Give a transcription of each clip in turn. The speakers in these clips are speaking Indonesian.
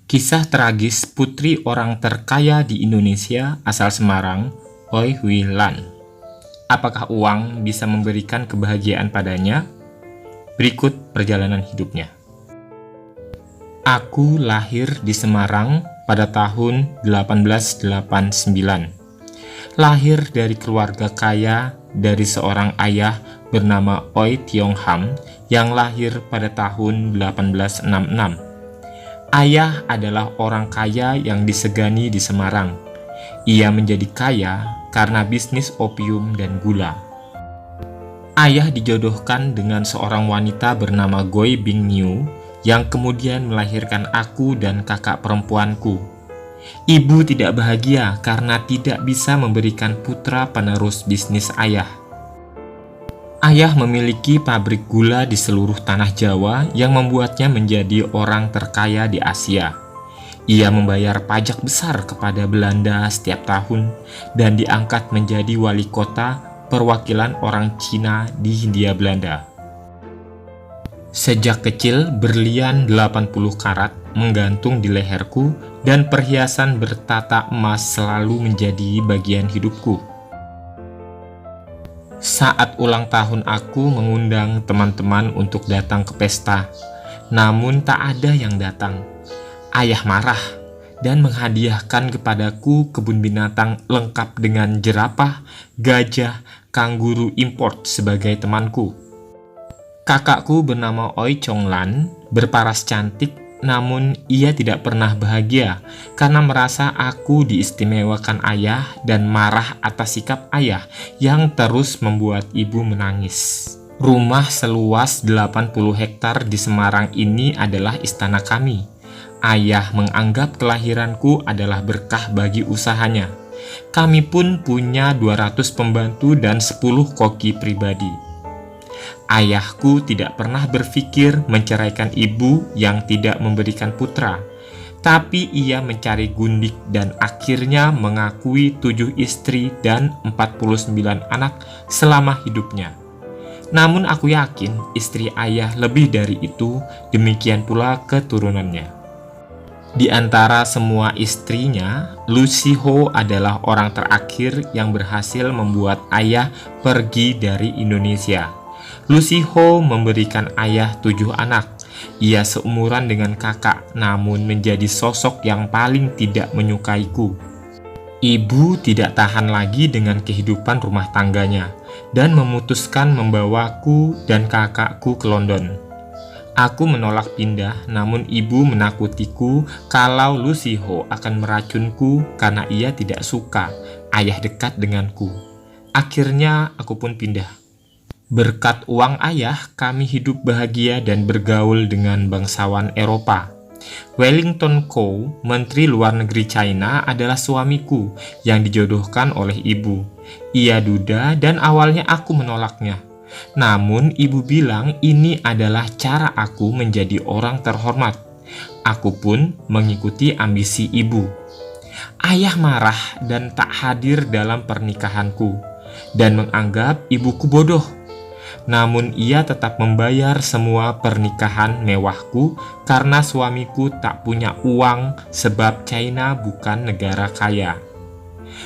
Kisah tragis putri orang terkaya di Indonesia asal Semarang, Oi Hui Lan. Apakah uang bisa memberikan kebahagiaan padanya? Berikut perjalanan hidupnya. Aku lahir di Semarang pada tahun 1889. Lahir dari keluarga kaya dari seorang ayah bernama Oi Tiong Ham yang lahir pada tahun 1866. Ayah adalah orang kaya yang disegani di Semarang. Ia menjadi kaya karena bisnis opium dan gula. Ayah dijodohkan dengan seorang wanita bernama Goi Bing Niu yang kemudian melahirkan aku dan kakak perempuanku. Ibu tidak bahagia karena tidak bisa memberikan putra penerus bisnis ayah. Ayah memiliki pabrik gula di seluruh tanah Jawa yang membuatnya menjadi orang terkaya di Asia. Ia membayar pajak besar kepada Belanda setiap tahun dan diangkat menjadi wali kota perwakilan orang Cina di Hindia Belanda. Sejak kecil, berlian 80 karat menggantung di leherku dan perhiasan bertata emas selalu menjadi bagian hidupku. Saat ulang tahun aku mengundang teman-teman untuk datang ke pesta, namun tak ada yang datang. Ayah marah dan menghadiahkan kepadaku kebun binatang lengkap dengan jerapah, gajah, kanguru import sebagai temanku. Kakakku bernama Oi Chong Lan berparas cantik, namun ia tidak pernah bahagia karena merasa aku diistimewakan ayah dan marah atas sikap ayah yang terus membuat ibu menangis. Rumah seluas 80 hektar di Semarang ini adalah istana kami. Ayah menganggap kelahiranku adalah berkah bagi usahanya. Kami pun punya 200 pembantu dan 10 koki pribadi. Ayahku tidak pernah berpikir menceraikan ibu yang tidak memberikan putra, tapi ia mencari gundik dan akhirnya mengakui 7 istri dan 49 anak selama hidupnya. Namun aku yakin istri ayah lebih dari itu, demikian pula keturunannya. Di antara semua istrinya, Lucy Ho adalah orang terakhir yang berhasil membuat ayah pergi dari Indonesia. Lucy Ho memberikan ayah 7 anak. Ia seumuran dengan kakak, namun menjadi sosok yang paling tidak menyukaiku. Ibu tidak tahan lagi dengan kehidupan rumah tangganya dan memutuskan membawaku dan kakakku ke London. Aku menolak pindah, namun ibu menakutiku kalau Lucy Ho akan meracunku karena ia tidak suka ayah dekat denganku. Akhirnya aku pun pindah. Berkat uang ayah, kami hidup bahagia dan bergaul dengan bangsawan Eropa. Wellington Koo, Menteri Luar Negeri China, adalah suamiku yang dijodohkan oleh ibu. Ia duda dan awalnya aku menolaknya. Namun ibu bilang ini adalah cara aku menjadi orang terhormat. Aku pun mengikuti ambisi ibu. Ayah marah dan tak hadir dalam pernikahanku dan menganggap ibuku bodoh. Namun ia tetap membayar semua pernikahan mewahku karena suamiku tak punya uang sebab China bukan negara kaya.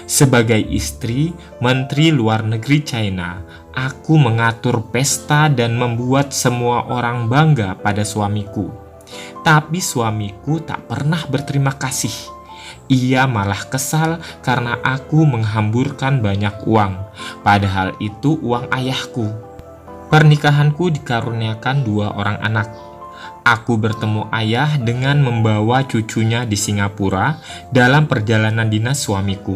Sebagai istri Menteri Luar Negeri China, aku mengatur pesta dan membuat semua orang bangga pada suamiku. Tapi suamiku tak pernah berterima kasih. Ia malah kesal karena aku menghamburkan banyak uang, padahal itu uang ayahku. Pernikahanku dikaruniakan 2 orang anak. Aku bertemu ayah dengan membawa cucunya di Singapura dalam perjalanan dinas suamiku.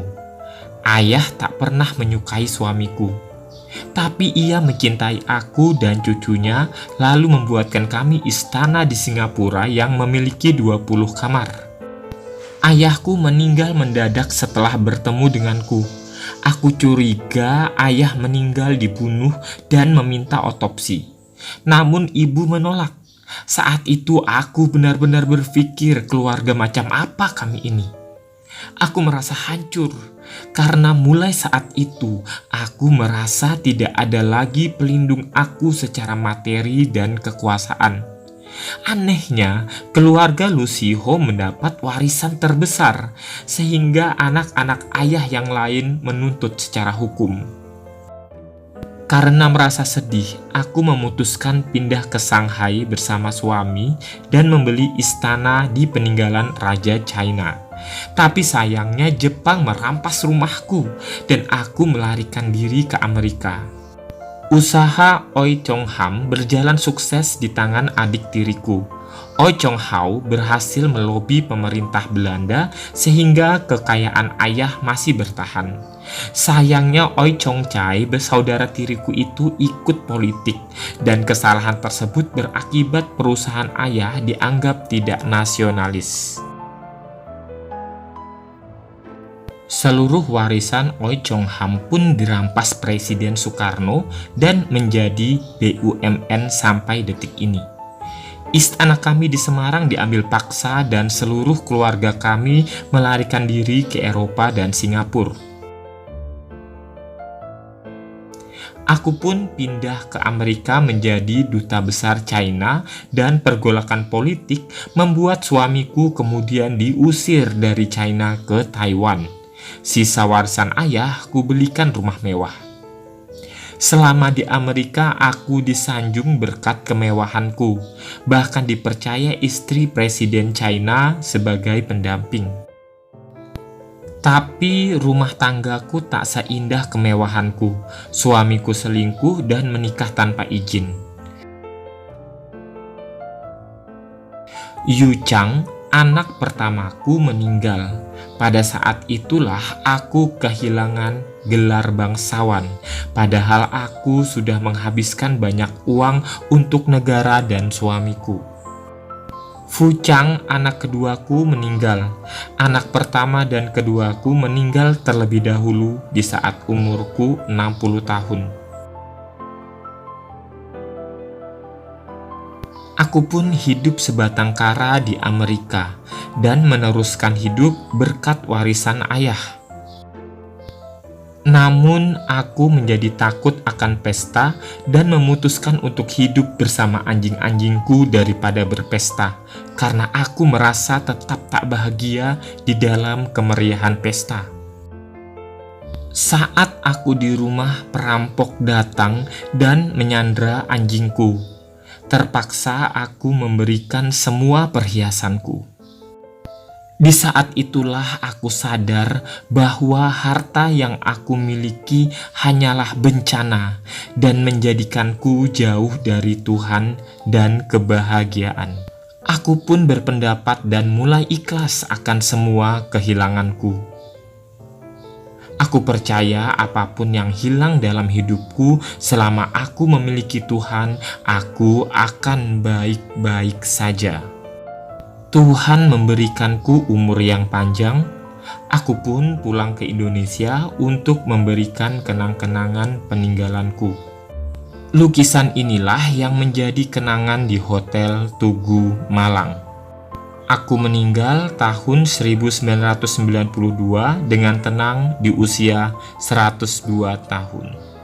Ayah tak pernah menyukai suamiku, tapi ia mencintai aku dan cucunya lalu membuatkan kami istana di Singapura yang memiliki 20 kamar. Ayahku meninggal mendadak setelah bertemu denganku. Aku curiga ayah meninggal dibunuh dan meminta otopsi. Namun ibu menolak. Saat itu aku benar-benar berpikir keluarga macam apa kami ini. Aku merasa hancur karena mulai saat itu aku merasa tidak ada lagi pelindung aku secara materi dan kekuasaan. Anehnya, keluarga Lucy Ho mendapat warisan terbesar, sehingga anak-anak ayah yang lain menuntut secara hukum. Karena merasa sedih, aku memutuskan pindah ke Shanghai bersama suami dan membeli istana di peninggalan Raja China. Tapi sayangnya Jepang merampas rumahku dan aku melarikan diri ke Amerika. Usaha Oi Chong Ham berjalan sukses di tangan adik tiriku. Oi Chong Hao berhasil melobi pemerintah Belanda sehingga kekayaan ayah masih bertahan. Sayangnya Oi Chong Chai, bersaudara tiriku itu, ikut politik dan kesalahan tersebut berakibat perusahaan ayah dianggap tidak nasionalis. Seluruh warisan Oi Chong Ham pun dirampas Presiden Soekarno dan menjadi BUMN sampai detik ini. Istana kami di Semarang diambil paksa dan seluruh keluarga kami melarikan diri ke Eropa dan Singapura. Aku pun pindah ke Amerika menjadi duta besar China dan pergolakan politik membuat suamiku kemudian diusir dari China ke Taiwan. Sisa warisan ayah ku belikan rumah mewah. Selama di Amerika, aku disanjung berkat kemewahanku, bahkan dipercaya istri Presiden China sebagai pendamping. Tapi rumah tanggaku tak seindah kemewahanku. Suamiku selingkuh dan menikah tanpa izin. Yu Chang, anak pertamaku, meninggal. Pada saat itulah aku kehilangan gelar bangsawan, padahal aku sudah menghabiskan banyak uang untuk negara dan suamiku. Fu Chang, anak keduaku, meninggal. Anak pertama dan keduaku meninggal terlebih dahulu di saat umurku 60 tahun. Aku pun hidup sebatang kara di Amerika dan meneruskan hidup berkat warisan ayah. Namun aku menjadi takut akan pesta dan memutuskan untuk hidup bersama anjing-anjingku daripada berpesta, karena aku merasa tetap tak bahagia di dalam kemeriahan pesta. Saat aku di rumah, perampok datang dan menyandra anjingku. Terpaksa aku memberikan semua perhiasanku. Di saat itulah aku sadar bahwa harta yang aku miliki hanyalah bencana dan menjadikanku jauh dari Tuhan dan kebahagiaan. Aku pun berpendapat dan mulai ikhlas akan semua kehilanganku. Aku percaya apapun yang hilang dalam hidupku, selama aku memiliki Tuhan, aku akan baik-baik saja. Tuhan memberikanku umur yang panjang. Aku pun pulang ke Indonesia untuk memberikan kenang-kenangan peninggalanku. Lukisan inilah yang menjadi kenangan di Hotel Tugu Malang. Aku meninggal tahun 1992 dengan tenang di usia 102 tahun.